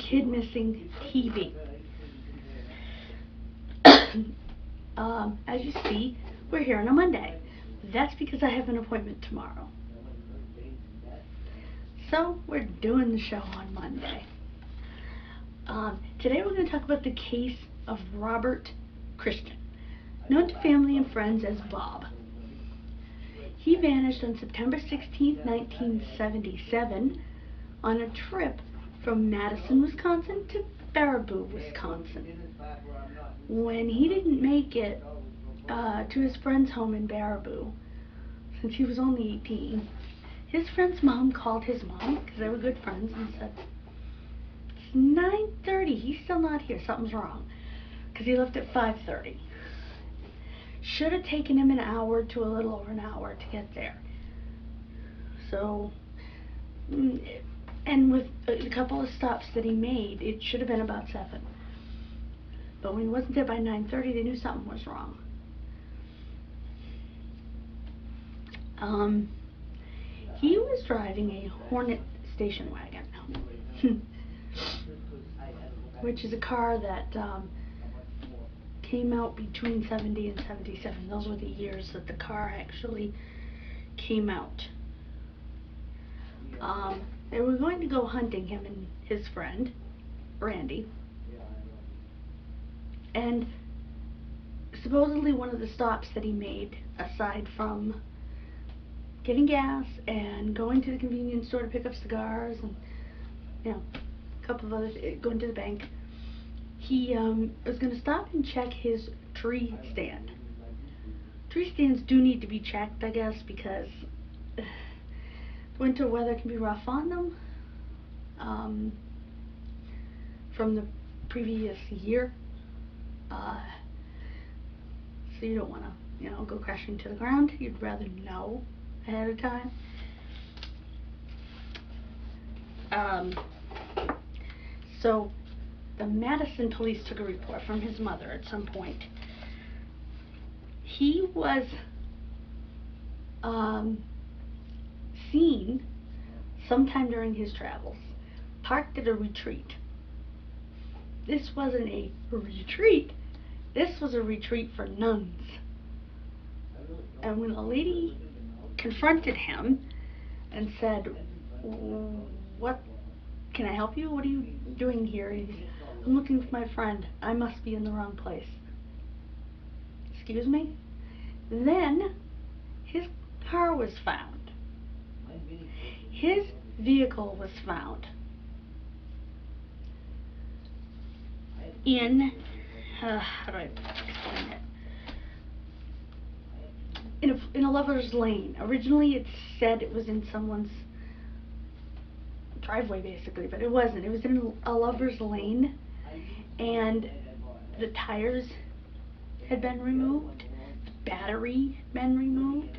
kid missing TV. As you see, we're here on a Monday. That's because I have an appointment tomorrow. So we're doing the show on Monday. Today we're going to talk about the case of Robert Christian, known to family and friends as Bob. He vanished on September 16, 1977, on a trip from Madison, Wisconsin to Baraboo, Wisconsin. When he didn't make it to his friend's home in Baraboo, since he was only 18, his friend's mom called his mom, because they were good friends, and said, "It's 9:30, he's still not here, something's wrong," because he left at 5:30. Should have taken him an hour to a little over an hour to get there. So, and with a couple of stops that he made, it should have been about 7. But when he wasn't there by 9:30, they knew something was wrong. He was driving a Hornet station wagon, which is a car that came out between 70 and 77. Those were the years that the car actually came out. They were going to go hunting, him and his friend, Randy. And supposedly one of the stops that he made, aside from getting gas and going to the convenience store to pick up cigars and, a couple of other going to the bank, he was going to stop and check his tree stand. Tree stands do need to be checked, I guess, because winter weather can be rough on them from the previous year. So you don't want to, go crashing to the ground. You'd rather know ahead of time. So the Madison police took a report from his mother at some point. He was seen sometime during his travels, parked at a retreat. This wasn't a retreat. This was a retreat for nuns. And when a lady confronted him and said, "What, can I help you? What are you doing here?" "I'm looking for my friend. I must be in the wrong place." "Excuse me?" Then his car was found. His vehicle was found in, how do I explain it? In a lover's lane. Originally it said it was in someone's driveway, basically, but it wasn't. It was in a lover's lane, and the tires had been removed, the battery been removed,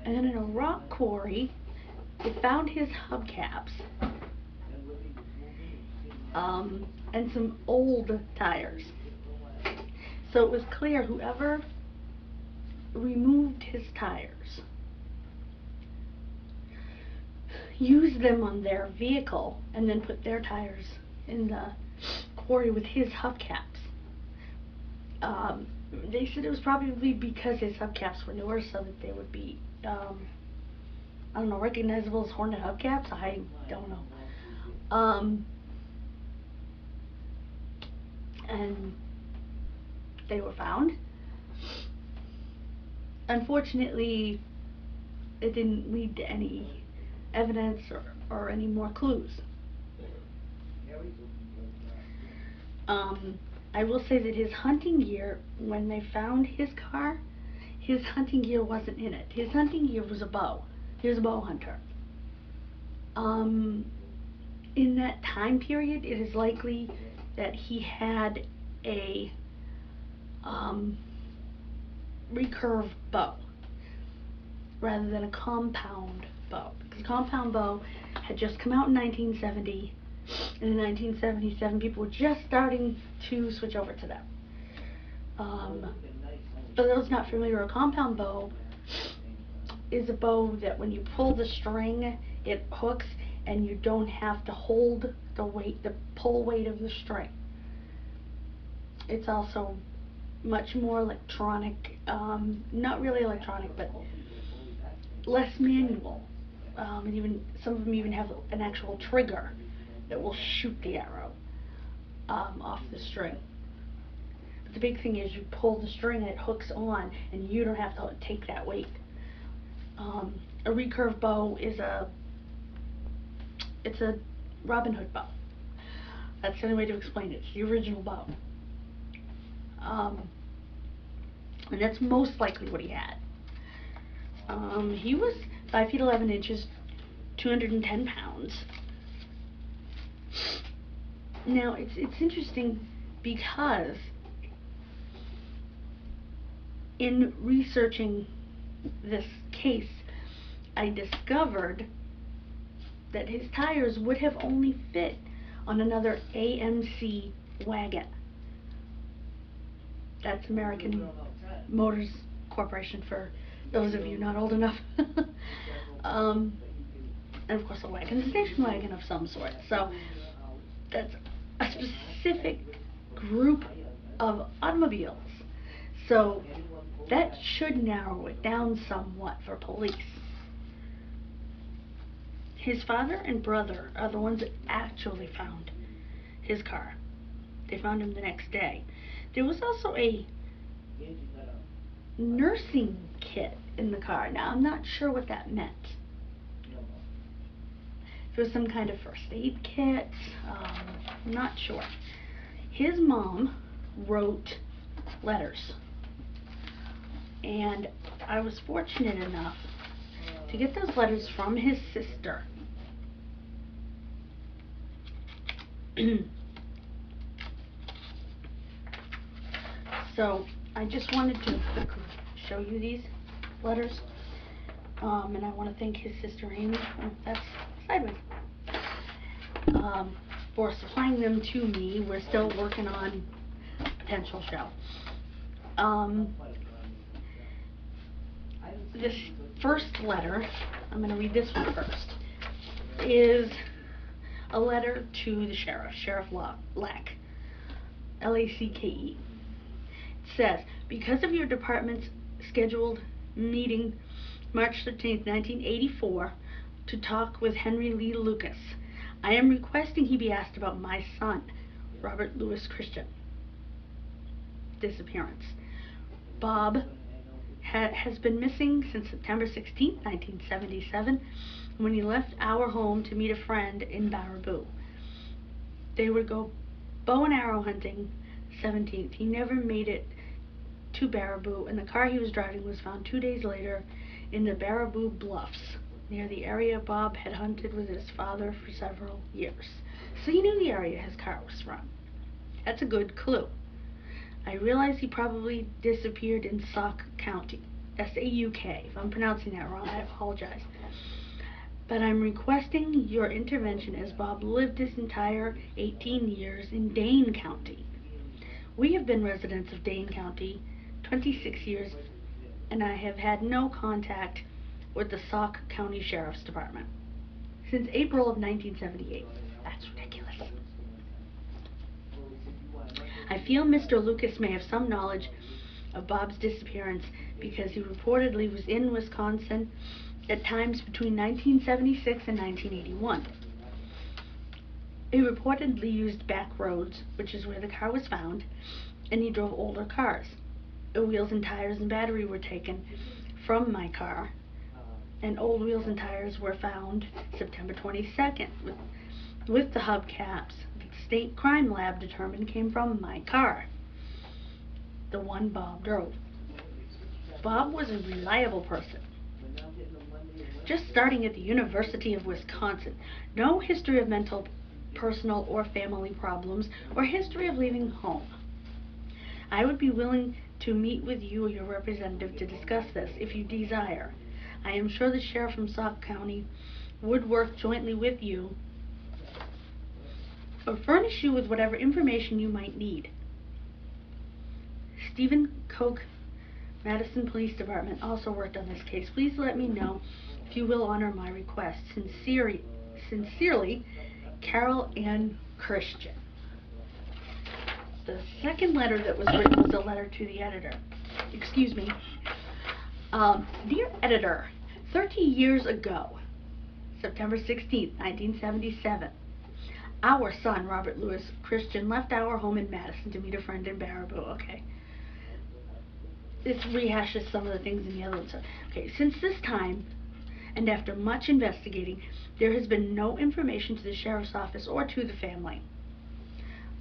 and then in a rock quarry they found his hubcaps and some old tires. So it was clear whoever removed his tires used them on their vehicle and then put their tires in the quarry with his hubcaps. They said it was probably because his hubcaps were newer, so that they would be I don't know, recognizable as Hornet hubcaps. I don't know. And they were found. Unfortunately, it didn't lead to any evidence or any more clues. I will say that his hunting gear, when they found his car, his hunting gear wasn't in it. His hunting gear was a bow. He was a bow hunter. In that time period, it is likely that he had a recurve bow rather than a compound bow, because a compound bow had just come out in 1970, and in 1977 people were just starting to switch over to them. For those not familiar, a compound bow is a bow that when you pull the string, it hooks and you don't have to hold the weight, the pull weight of the string. It's also much more electronic, not really electronic, but less manual. And even some of them even have an actual trigger that will shoot the arrow off the string. But the big thing is you pull the string and it hooks on, and you don't have to take that weight. A recurve bow is it's a Robin Hood bow. That's the only way to explain it. It's the original bow. And that's most likely what he had. He was 5 feet 11 inches, 210 pounds. Now it's interesting because in researching this case, I discovered that his tires would have only fit on another AMC wagon. That's American Motors Corporation, for those of you not old enough. And of course a wagon, a station wagon of some sort. So that's a specific group of automobiles. So that should narrow it down somewhat for police. His father and brother are the ones that actually found his car. They found him the next day. There was also a nursing kit in the car. Now, I'm not sure what that meant. It was some kind of first aid kit. I'm not sure. His mom wrote letters, and I was fortunate enough to get those letters from his sister. So I just wanted to quickly show you these letters, and I want to thank his sister Amy, that's sideways, for supplying them to me. We're still working on a potential show. This first letter, I'm going to read this one first, is a letter to the sheriff, Sheriff Lack, L-A-C-K-E. It says, because of your department's scheduled meeting March 13th, 1984, to talk with Henry Lee Lucas, I am requesting he be asked about my son, Robert Louis Christian, disappearance. Bob has been missing since September 16, 1977, when he left our home to meet a friend in Baraboo. They would go bow and arrow hunting 17th. He never made it to Baraboo, and the car he was driving was found 2 days later in the Baraboo Bluffs, near the area Bob had hunted with his father for several years. So he knew the area his car was from. That's a good clue. I realize he probably disappeared in Sauk County, S-A-U-K. If I'm pronouncing that wrong, I apologize. But I'm requesting your intervention, as Bob lived his entire 18 years in Dane County. We have been residents of Dane County 26 years, and I have had no contact with the Sauk County Sheriff's Department since April of 1978. That's ridiculous. I feel Mr. Lucas may have some knowledge of Bob's disappearance because he reportedly was in Wisconsin at times between 1976 and 1981. He reportedly used back roads, which is where the car was found, and he drove older cars. The wheels and tires and battery were taken from my car, and old wheels and tires were found September 22nd with the hubcaps. The state crime lab determined came from my car, the one Bob drove. Bob was a reliable person, just starting at the University of Wisconsin. No history of mental, personal, or family problems, or history of leaving home. I would be willing to meet with you or your representative to discuss this if you desire. I am sure the sheriff from Sauk County would work jointly with you or furnish you with whatever information you might need. Stephen Koch, Madison Police Department, also worked on this case. Please let me know if you will honor my request. Sincerely, Carol Ann Christian. The second letter that was written was a letter to the editor. Excuse me. Dear editor, 30 years ago, September 16th, 1977, our son, Robert Louis Christian, left our home in Madison to meet a friend in Baraboo. Okay. This rehashes some of the things in the other one. Okay, since this time, and after much investigating, there has been no information to the sheriff's office or to the family.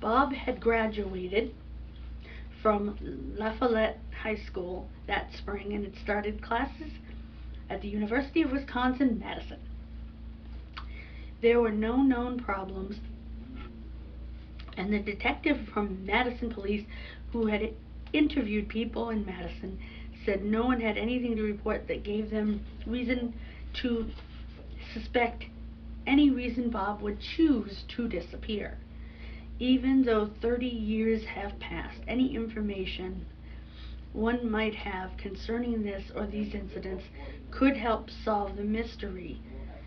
Bob had graduated from Lafayette High School that spring and had started classes at the University of Wisconsin-Madison. There were no known problems, and the detective from Madison Police who had interviewed people in Madison said no one had anything to report that gave them reason to suspect any reason Bob would choose to disappear. Even though 30 years have passed, any information one might have concerning this or these incidents could help solve the mystery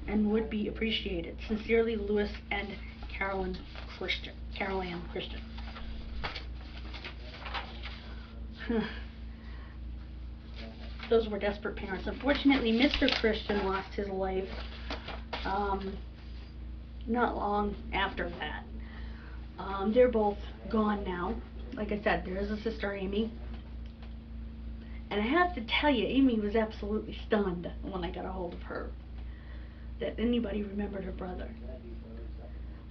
and would be appreciated. Sincerely, Louis and Carol Ann Christian. Those were desperate parents. Unfortunately, Mr. Christian lost his life not long after that. They're both gone now. Like I said, there is a sister, Amy. And I have to tell you, Amy was absolutely stunned when I got a hold of her, that anybody remembered her brother.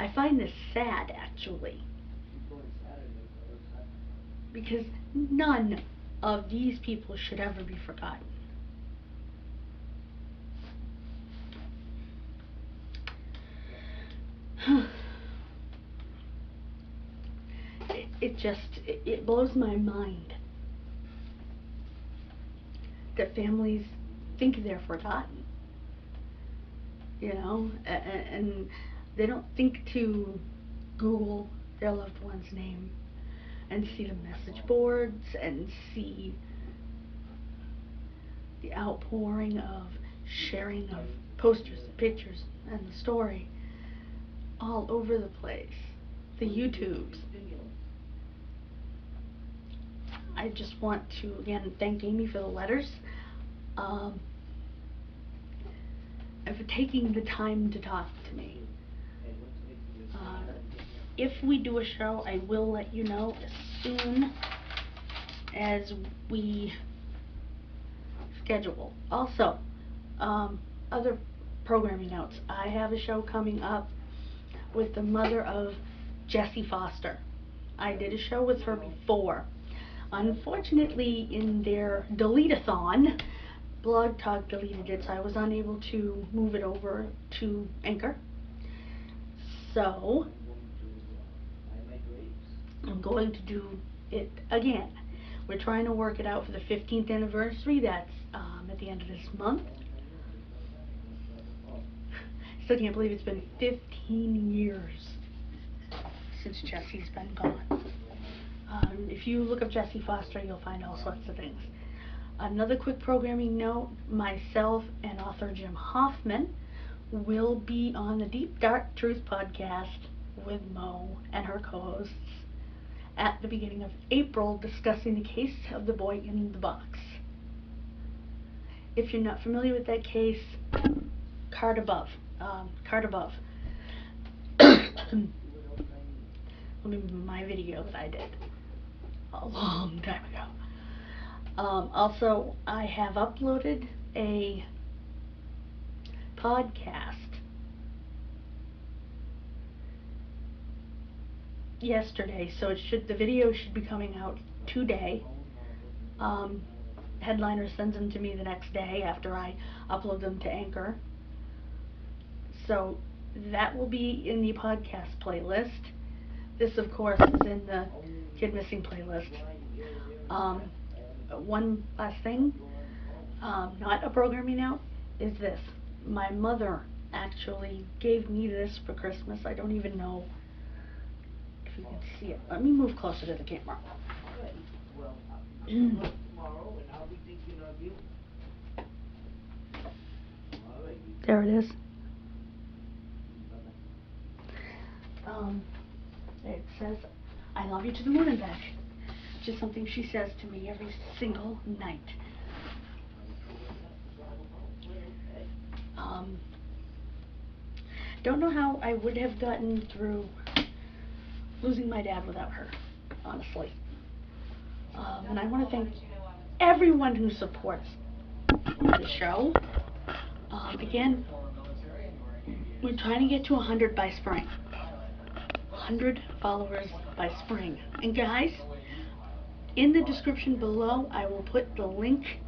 I find this sad, actually, because none of these people should ever be forgotten. It blows my mind that families think they're forgotten, you know, and they don't think to Google their loved one's name and see the message boards and see the outpouring of sharing of posters and pictures and the story all over the place, the YouTubes. I just want to again thank Amy for the letters and for taking the time to talk to me. If we do a show, I will let you know as soon as we schedule. Also, other programming notes. I have a show coming up with the mother of Jessie Foster. I did a show with her before. Unfortunately, in their delete-a-thon, Blog Talk deleted it, so I was unable to move it over to Anchor. So, I'm going to do it again. We're trying to work it out for the 15th anniversary. That's at the end of this month. Still can't believe it's been 15 years since Jessie's been gone. If you look up Jessie Foster, you'll find all sorts of things. Another quick programming note, myself and author Jim Hoffman will be on the Deep Dark Truth podcast with Mo and her co-hosts at the beginning of April, discussing the case of the boy in the box. If you're not familiar with that case, card above. Let me move my video that I did a long time ago. Also, I have uploaded a podcast yesterday, so the video should be coming out today. Headliner sends them to me the next day after I upload them to Anchor. So that will be in the podcast playlist. This, of course, is in the Kid Missing playlist. One last thing, not a programming note, is this. My mother actually gave me this for Christmas. I don't even know if you can see it. Let me move closer to the camera. There it is. It says, "I love you to the moon and back," which is something she says to me every single night. Don't know how I would have gotten through losing my dad without her, honestly. And I want to thank everyone who supports the show. Again, we're trying to get to 100 by spring. 100 followers by spring. And guys, in the description below, I will put the link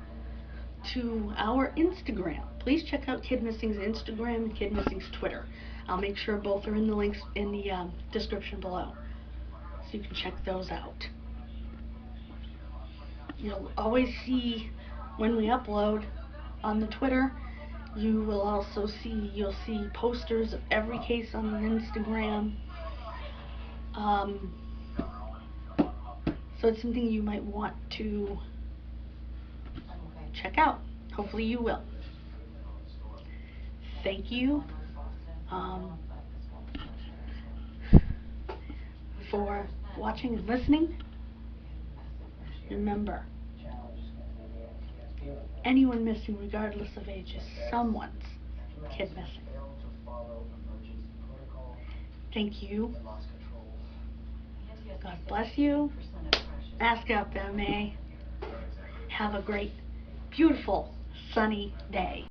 to our Instagram. Please check out Kid Missing's Instagram and Kid Missing's Twitter. I'll make sure both are in the links in the description below, so you can check those out. You'll always see when we upload on the Twitter. You will also you'll see posters of every case on the Instagram. So it's something you might want to check out. Hopefully you will. Thank you for watching and listening. Remember, anyone missing, regardless of age, is someone's kid missing. Thank you. God bless you. Mask up, MA. Have a great, beautiful, sunny day.